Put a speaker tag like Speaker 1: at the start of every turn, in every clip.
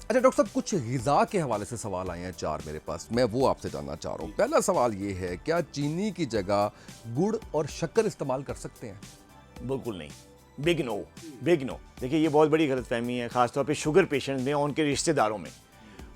Speaker 1: अच्छा डॉक्टर साहब, कुछ ग़िज़ा के हवाले से सवाल आए हैं 4 मेरे पास, मैं वो आपसे जानना चाह रहा हूँ। पहला सवाल ये है, क्या चीनी की जगह गुड़ और शक्कर इस्तेमाल कर सकते हैं?
Speaker 2: बिल्कुल नहीं। Big no, big no. देखिए ये बहुत बड़ी गलतफहमी है, ख़ासतौर पे शुगर पेशेंट्स में और उनके रिश्तेदारों में।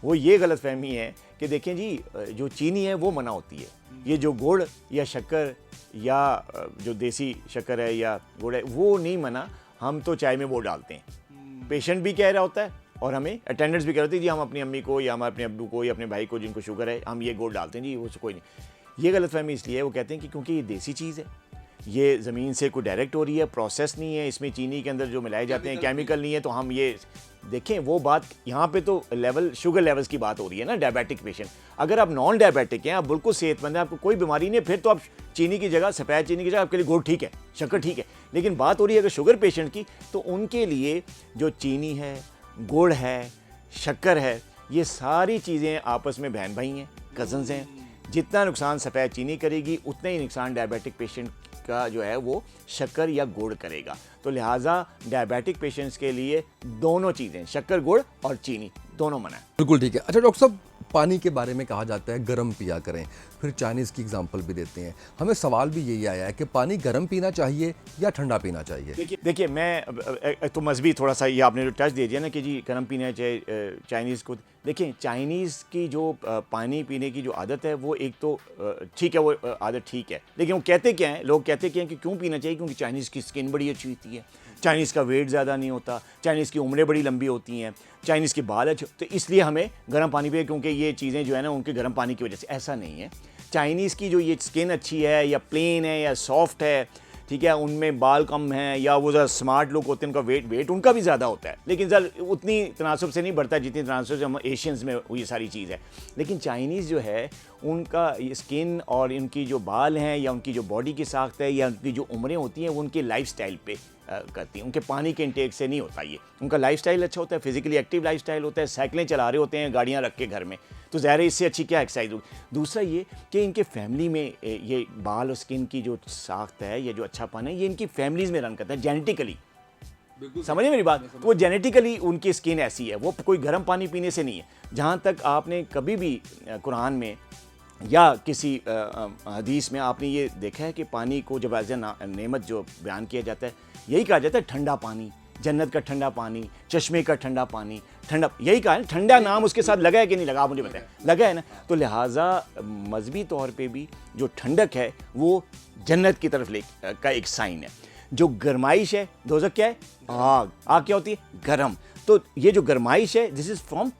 Speaker 2: वो ये गलतफहमी है कि देखें जी, जो चीनी है वो मना होती है, ये जो गुड़ या शक्कर या जो देसी शक्कर है या गुड़ है वो नहीं मना, हम तो चाय में वो डालते हैं। पेशेंट भी कह रहा होता है और हमें अटेंडेंट्स भी कह रहे होते हैं जी, हम अपनी अम्मी को या हम अपने अब्बू को या अपने भाई को जिनको शुगर है हम ये गुड़ डालते हैं जी, वो कोई नहीं। ये गलतफहमी इसलिए है, वो कहते हैं कि क्योंकि ये देसी चीज़ है, ये ज़मीन से कोई डायरेक्ट हो रही है, प्रोसेस नहीं है, इसमें चीनी के अंदर जो मिलाए जाते हैं केमिकल नहीं है, तो हम ये देखें वो बात यहाँ पे तो लेवल शुगर लेवल्स की बात हो रही है ना, डायबिटिक पेशेंट। अगर आप नॉन डायबिटिक हैं, आप बिल्कुल सेहतमंद हैं, आपको कोई बीमारी नहीं है, फिर तो आप चीनी की जगह, सफ़ेद चीनी की जगह आपके लिए गुड़ ठीक है, शक्कर ठीक है। लेकिन बात हो रही है अगर शुगर पेशेंट की, तो उनके लिए जो चीनी है, गुड़ है, शक्कर है, ये सारी चीज़ें आपस में बहन भाई हैं, कज़न्स हैं। जितना नुकसान सफ़ेद चीनी करेगी उतना ही नुकसान डायबिटिक पेशेंट का जो है वो शक्कर या गुड़ करेगा। तो लिहाजा डायबिटिक पेशेंट्स के लिए दोनों चीज़ें, शक्कर गुड़ और चीनी दोनों मना है।
Speaker 1: बिल्कुल ठीक है। अच्छा डॉक्टर साहब, पानी के बारे में कहा जाता है गर्म पिया करें, फिर चाइनीज़ की एग्जांपल भी देते हैं। हमें सवाल भी यही आया है कि पानी गर्म पीना चाहिए या ठंडा पीना चाहिए?
Speaker 2: देखिए मैं तो मजहबी थोड़ा सा ये आपने जो टच दे दिया ना कि जी गर्म पीना चाहिए चाइनीज़ को। देखिए चाइनीज़ की जो पानी पीने की जो आदत है वो एक तो ठीक है, वो आदत ठीक है, लेकिन वो कहते क्या हैं, लोग कहते क्या हैं कि क्यों पीना चाहिए, क्योंकि चाइनीज़ की स्किन बड़ी अच्छी होती है, चाइनीज़ का वेट ज़्यादा नहीं होता, चाइनीज़ की उम्रें बड़ी लंबी होती हैं, चाइनीज़ के बाल अच्छे, तो इसलिए हमें गर्म पानी पिए क्योंकि ये चीज़ें जो है ना उनके गर्म पानी की वजह से। ऐसा नहीं है। चाइनीज़ की जो ये स्किन अच्छी है या प्लेन है या सॉफ्ट है, ठीक है, उनमें बाल कम हैं या वो ज़रा स्मार्ट लोग होते हैं, उनका वेट उनका भी ज़्यादा होता है, लेकिन ज़रा उतनी तनासब से नहीं बढ़ता जितनी तनासब से हम एशियंस में ये सारी चीज़ है। लेकिन चाइनीज़ जो है उनका स्किन और इनकी जो बाल हैं या उनकी जो बॉडी की साख्त है या उनकी जो उम्रें होती हैं वो उनके लाइफस्टाइल पे करती हैं, उनके पानी के इंटेक से नहीं होता। ये उनका लाइफस्टाइल अच्छा होता है, फिजिकली एक्टिव लाइफस्टाइल होता है, साइकिलें चला रहे होते हैं गाड़ियाँ रख के घर में, तो ज़ाहिर है इससे अच्छी क्या एक्सरसाइज होगी। दूसरा ये कि इनके फैमिली में ये बाल और स्किन की जो साख्त है, ये जो अच्छापन है, ये इनकी फैमिलीज़ में रन करता है जेनेटिकली। समझिए मेरी बात, वो जेनेटिकली उनकी स्किन ऐसी है, वो कोई गर्म पानी पीने से नहीं है। जहाँ तक आपने कभी भी कुरान में या किसी हदीस में आपने ये देखा है कि पानी को जब एज ए नेमत जो बयान किया जाता है, यही कहा जाता है ठंडा पानी, जन्नत का ठंडा पानी, चश्मे का ठंडा पानी, ठंडा, यही कहा है। ठंडा नाम उसके साथ लगा है कि नहीं लगा, आप मुझे बताएं, लगा है ना। तो लिहाजा मजहबी तौर पे भी जो ठंडक है वो जन्नत की तरफ का एक साइन है। जो गरमाइश है, दोज़ख क्या है, आग। आग क्या होती है, गरम। तो ये जो गरमाइश है, दिस इज़ फ्रॉम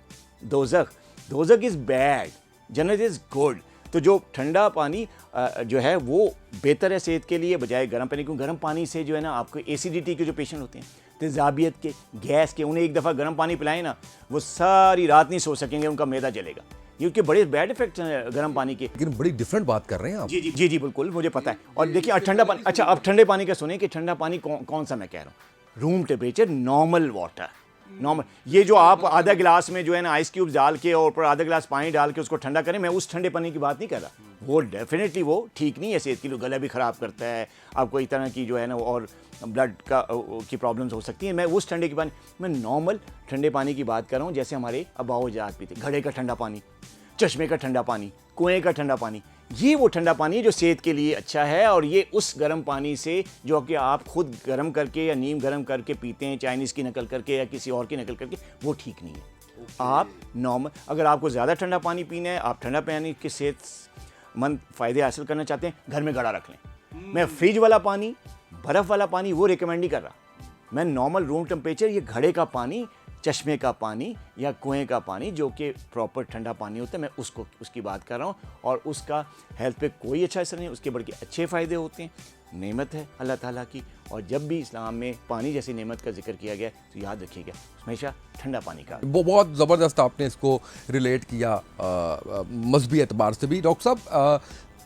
Speaker 2: दोज़ख। दोज़ख इज़ बैड, जन्नत इज़ गुड। तो जो ठंडा पानी जो है वो बेहतर है सेहत के लिए बजाय गर्म पानी, क्योंकि गर्म पानी से जो है ना आपको एसिडिटी के जो पेशेंट होते हैं, तेज़ाबियत के, गैस के, उन्हें एक दफ़ा गर्म पानी पिलाएं ना, वो सारी रात नहीं सो सकेंगे, उनका मैदा जलेगा। ये उसके बड़े बैड इफेक्ट्स हैं गर्म पानी के।
Speaker 1: लेकिन बड़ी डिफरेंट बात कर रहे हैं आप।
Speaker 2: जी जी जी जी बिल्कुल, मुझे पता है। और देखिए ठंडा पानी, अच्छा अब ठंडे पानी का सुने कि ठंडा पानी कौन सा मैं कह रहा हूँ, room temperature normal water, normal. ये जो आप आधा गिलास में जो है ना आइस क्यूब्स डाल के और ऊपर आधा गिलास पानी डाल के उसको ठंडा करें, मैं उस ठंडे पानी की बात नहीं कर रहा। वो डेफिनेटली वो ठीक नहीं है सेहत के लिए, गला भी ख़राब करता है, आपको एक तरह की जो है ना और ब्लड की प्रॉब्लम्स हो सकती हैं। मैं उस ठंडे की पानी, मैं नॉर्मल ठंडे पानी की बात कर रहा हूँ, जैसे हमारे अबाओ जात पीते, घड़े का ठंडा पानी, चश्मे का ठंडा पानी, कुएँ का ठंडा पानी। ये वो ठंडा पानी है जो सेहत के लिए अच्छा है, और ये उस गर्म पानी से जो कि आप खुद गर्म करके या नीम गर्म करके पीते हैं, चाइनीज़ की नकल करके या किसी और की नकल करके, वो ठीक नहीं है। आप नॉर्मल, अगर आपको ज़्यादा ठंडा पानी पीना है, आप ठंडा पानी के सेहतमंद फ़ायदे हासिल करना चाहते हैं, घर में घड़ा रख लें। मैं फ्रिज वाला पानी, बर्फ़ वाला पानी वो रिकमेंड नहीं कर रहा। मैं नॉर्मल रूम टेम्परेचर, ये घड़े का पानी, चश्मे का पानी या कुएं का पानी जो कि प्रॉपर ठंडा पानी होता है, मैं उसकी बात कर रहा हूँ। और उसका हेल्थ पे कोई अच्छा असर नहीं, उसके बल्कि अच्छे फ़ायदे होते हैं। नेमत है अल्लाह ताला की, और जब भी इस्लाम में पानी जैसी नेमत का जिक्र किया गया तो याद रखिएगा हमेशा ठंडा पानी का।
Speaker 1: वो बहुत ज़बरदस्त आपने इसको रिलेट किया मजहबी एतबार से भी। डॉक्टर साहब,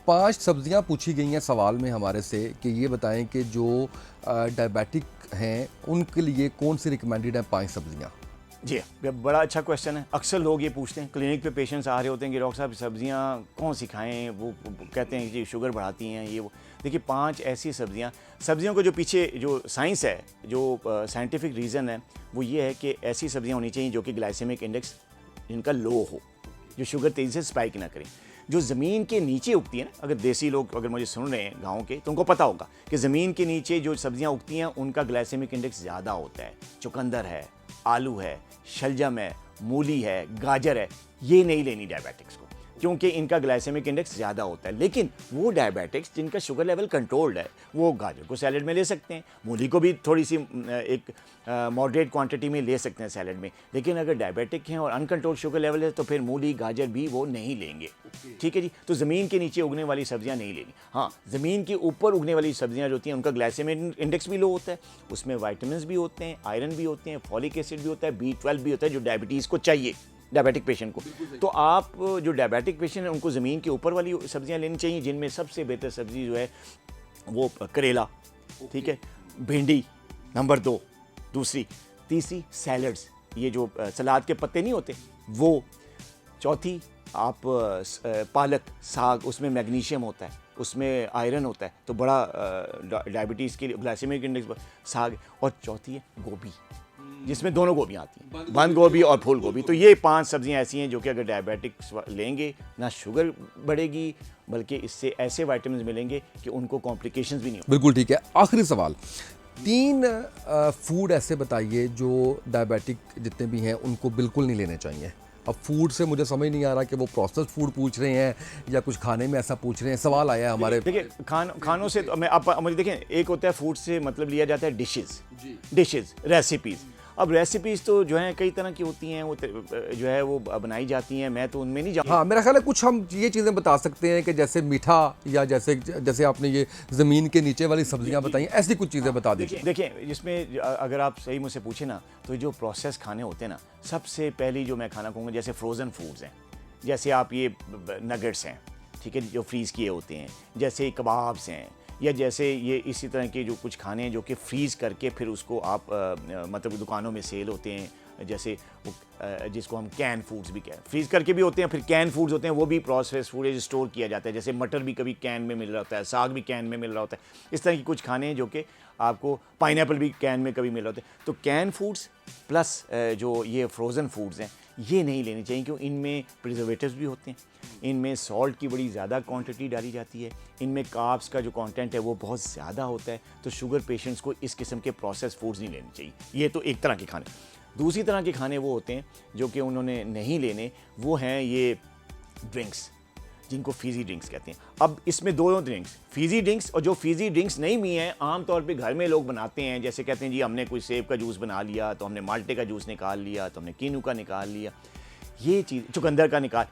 Speaker 1: 5 सब्जियां पूछी गई हैं सवाल में हमारे से कि ये बताएं कि जो डायबिटिक हैं उनके लिए कौन सी रिकमेंडेड हैं 5 सब्जियां?
Speaker 2: जी बड़ा अच्छा क्वेश्चन है। अक्सर लोग ये पूछते हैं, क्लिनिक पे पेशेंट्स आ रहे होते हैं कि डॉक्टर साहब सब्जियां कौन सी खाएं, वो कहते हैं कि शुगर बढ़ाती हैं ये वो। देखिए 5 ऐसी सब्जियों को जो पीछे जो साइंस है, जो साइंटिफिक रीज़न है, वो ये है कि ऐसी सब्जियां होनी चाहिए जो कि ग्लाइसेमिक इंडेक्स जिनका लो हो, जो शुगर तेज़ी से स्पाइक ना करें। जो ज़मीन के नीचे उगती है ना, अगर देसी लोग अगर मुझे सुन रहे हैं गाँव के, तो उनको पता होगा कि ज़मीन के नीचे जो सब्जियां उगती हैं उनका ग्लाइसेमिक इंडेक्स ज़्यादा होता है। चुकंदर है, आलू है, शलजम है, मूली है, गाजर है, ये नहीं लेनी डायबिटिक्स को, क्योंकि इनका ग्लाइसेमिक इंडेक्स ज़्यादा होता है। लेकिन वो डायबिटिक्स जिनका शुगर लेवल कंट्रोल्ड है, वो गाजर को सैलेड में ले सकते हैं, मूली को भी थोड़ी सी एक मॉडरेट क्वांटिटी में ले सकते हैं सैलेड में। लेकिन अगर डायबिटिक हैं और अनकंट्रोल्ड शुगर लेवल है तो फिर मूली गाजर भी वो नहीं लेंगे। ठीक है जी। तो ज़मीन के नीचे उगने वाली सब्जियां नहीं लेनी। हाँ, ज़मीन के ऊपर उगने वाली सब्जियां जो होती हैं उनका ग्लाइसेमिक इंडेक्स भी लो होता है, उसमें वाइटामिन भी होते हैं, आयरन भी होते हैं, फॉलिक एसिड भी होता है, B12 भी होता है, जो डायबिटीज़ को चाहिए, डायबिटिक पेशेंट को। तो आप जो डायबिटिक पेशेंट हैं उनको ज़मीन के ऊपर वाली सब्जियां लेनी चाहिए, जिनमें सबसे बेहतर सब्जी जो है वो करेला, ठीक है, भिंडी नंबर 2, दूसरी, तीसरी सैलड्स, ये जो सलाद के पत्ते नहीं होते वो, चौथी आप पालक, साग, उसमें मैग्नीशियम होता है, उसमें आयरन होता है, तो बड़ा डायबिटीज़ के लिए ग्लाइसेमिक इंडेक्स साग। और चौथी है गोभी, जिसमें दोनों गोभियाँ आती हैं, बंद गोभी और फूल गोभी। तो ये 5 सब्जियां ऐसी हैं जो कि अगर डायबिटिक्स लेंगे ना शुगर बढ़ेगी, बल्कि इससे ऐसे विटामिन मिलेंगे कि उनको कॉम्प्लिकेशंस भी नहीं होंगे।
Speaker 1: बिल्कुल ठीक है। आखिरी सवाल, 3 फूड ऐसे बताइए जो डायबिटिक जितने भी हैं उनको बिल्कुल नहीं लेने चाहिए। अब फूड से मुझे समझ नहीं आ रहा कि वो प्रोसेस्ड फूड पूछ रहे हैं या कुछ खाने में ऐसा पूछ रहे हैं। सवाल आया है हमारे।
Speaker 2: देखिए खानों से तो मैं आप मुझे देखें, एक होता है फूड से मतलब लिया जाता है डिशेज़, रेसिपीज़। अब रेसिपीज़ तो जो हैं कई तरह की होती हैं, वो जो है वो बनाई जाती हैं, मैं तो उनमें नहीं जाऊँ।
Speaker 1: हाँ, मेरा ख्याल है कुछ हम ये चीज़ें बता सकते हैं कि जैसे मीठा, या जैसे आपने ये ज़मीन के नीचे वाली सब्जियां बताई, ऐसी कुछ चीज़ें बता दीजिए।
Speaker 2: देखिए जिसमें अगर आप सही मुझसे पूछे ना, तो जो प्रोसेस खाने होते हैं ना, सबसे पहली जो मैं खाना कहूँगा, जैसे फ्रोज़न फूड्स हैं, जैसे आप ये नगेट्स हैं, ठीक है, जो फ्रीज़ किए होते हैं, जैसे कबाब्स हैं, या जैसे ये इसी तरह के जो कुछ खाने हैं जो कि फ्रीज़ करके फिर उसको आप मतलब दुकानों में सेल होते हैं, जैसे जिसको हम कैन फूड्स भी कहते हैं, फ्रीज़ करके भी होते हैं, फिर कैन फूड्स होते हैं, वो भी प्रोसेस फूड है जो स्टोर किया जाता है। जैसे मटर भी कभी कैन में मिल रहा होता है, साग भी कैन में मिल रहा होता है, इस तरह की कुछ खाने हैं जो कि आपको, पाइनएप्पल भी कैन में कभी मिल रहा होता है। तो कैन फूड्स प्लस जो ये फ्रोज़न फूड्स हैं, ये नहीं लेने चाहिए, क्योंकि इनमें प्रिजर्वेटिव्स भी होते हैं, इनमें सॉल्ट की बड़ी ज़्यादा क्वांटिटी डाली जाती है, इनमें कार्ब्स का जो कंटेंट है वो बहुत ज़्यादा होता है। तो शुगर पेशेंट्स को इस किस्म के प्रोसेस फूड्स नहीं लेने चाहिए। ये तो एक तरह के खाने। दूसरी तरह के खाने वो होते हैं जो कि उन्होंने नहीं लेने, वो हैं ये ड्रिंक्स, जिनको फीजी ड्रिंक्स कहते हैं। अब इसमें दोनों ड्रिंक्स, फीजी ड्रिंक्स और जो फीजी ड्रिंक्स नहीं भी हैं, आमतौर पे घर में लोग बनाते हैं, जैसे कहते हैं जी हमने कोई सेब का जूस बना लिया, तो हमने माल्टे का जूस निकाल लिया, तो हमने कीनू का निकाल लिया, ये चीज़ चुकंदर का निकाल,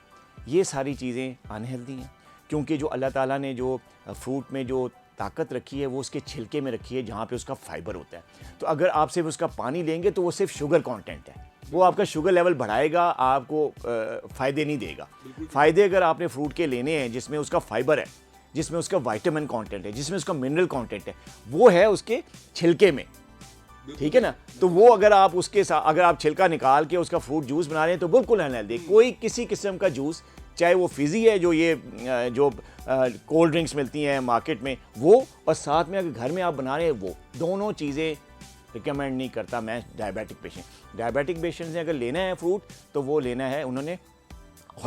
Speaker 2: ये सारी चीज़ें अनहेल्दी हैं, क्योंकि जो अल्लाह ताला ने जो फ्रूट में जो ताकत रखी है वो उसके छिलके में रखी है, जहाँ पे उसका फाइबर होता है। तो अगर आप सिर्फ उसका पानी लेंगे तो वो सिर्फ शुगर कंटेंट है, वो आपका शुगर लेवल बढ़ाएगा, आपको फ़ायदे नहीं देगा। फ़ायदे अगर आपने फ्रूट के लेने हैं जिसमें उसका फाइबर है, जिसमें उसका विटामिन कंटेंट है, जिसमें उसका मिनरल कंटेंट है, वो है उसके छिलके में, ठीक है ना। तो वो अगर आप उसके साथ अगर आप छिलका निकाल के उसका फ्रूट जूस बना रहे हैं तो बिल्कुल अनहेल्दी। कोई किसी किस्म का जूस, चाहे वो फिजी है जो ये जो कोल्ड ड्रिंक्स मिलती हैं मार्केट में, वो, और साथ में अगर घर में आप बना रहे हैं वो, दोनों चीज़ें रिकमेंड नहीं करता मैं डायबिटिक पेशेंट ने अगर लेना है फ्रूट तो वो लेना है उन्होंने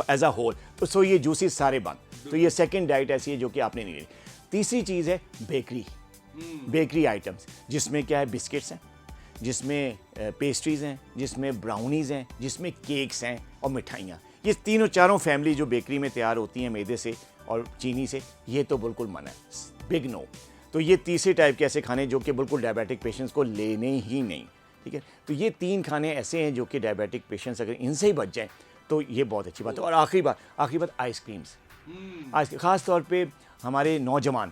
Speaker 2: एज अ होल। तो सो ये जूसेस सारे बंद। तो ये सेकंड डाइट ऐसी है जो कि आपने नहीं लेनी। तीसरी चीज़ है बेकरी आइटम्स, जिसमें क्या है, बिस्किट्स हैं, जिसमें पेस्ट्रीज़ हैं, जिसमें ब्राउनीज़ हैं, जिसमें केक्स हैं और मिठाइयाँ। ये तीनों चारों फैमिली जो बेकरी में तैयार होती हैं मैदे से और चीनी से, ये तो बिल्कुल मना है, बिग नो। तो ये तीसरे टाइप के ऐसे खाने जो कि बिल्कुल डायबिटिक पेशेंट्स को लेने ही नहीं, ठीक है। तो ये 3 खाने ऐसे हैं जो कि डायबिटिक पेशेंट्स अगर इनसे ही बच जाएँ तो ये बहुत अच्छी बात है। और आखिरी बात आइसक्रीम्स, आज ख़ास तौर पे हमारे नौजवान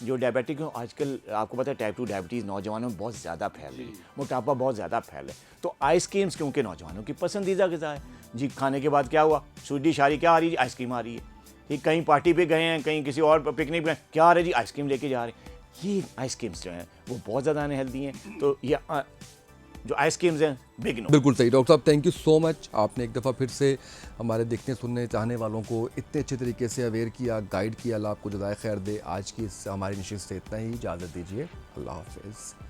Speaker 2: जो डायबिटिक हो, आजकल आपको पता है टाइप 2 डायबिटीज़ नौजवानों में बहुत ज़्यादा फैल रही है, मोटापा बहुत ज़्यादा फैल रहा है। तो आइसक्रीम्स क्योंकि नौजवानों की पसंदीदा ग़िज़ा है जी। खाने के बाद क्या हुआ, स्वीट डिश आ रही, क्या आ रही है, आइसक्रीम आ रही है, ठीक। कहीं पार्टी पे गए हैं, कहीं किसी और पिकनिक पे, क्या आ रहा है जी, आइसक्रीम लेके जा रहे हैं। ये आइसक्रीम्स जो हैं वो बहुत ज़्यादा अनहेल्दी हैं। तो ये जो आइसक्रीम्स हैं बिग नो।
Speaker 1: बिल्कुल सही डॉक्टर साहब, थैंक यू सो मच। आपने एक दफ़ा फिर से हमारे देखने सुनने चाहने वालों को इतने अच्छे तरीके से अवेयर किया, गाइड किया। अल्लाह आपको जज़ाए खैर दे। आज की इस हमारी नशिस्त से इतना ही, इजाज़त दीजिए, अल्लाह हाफिज़।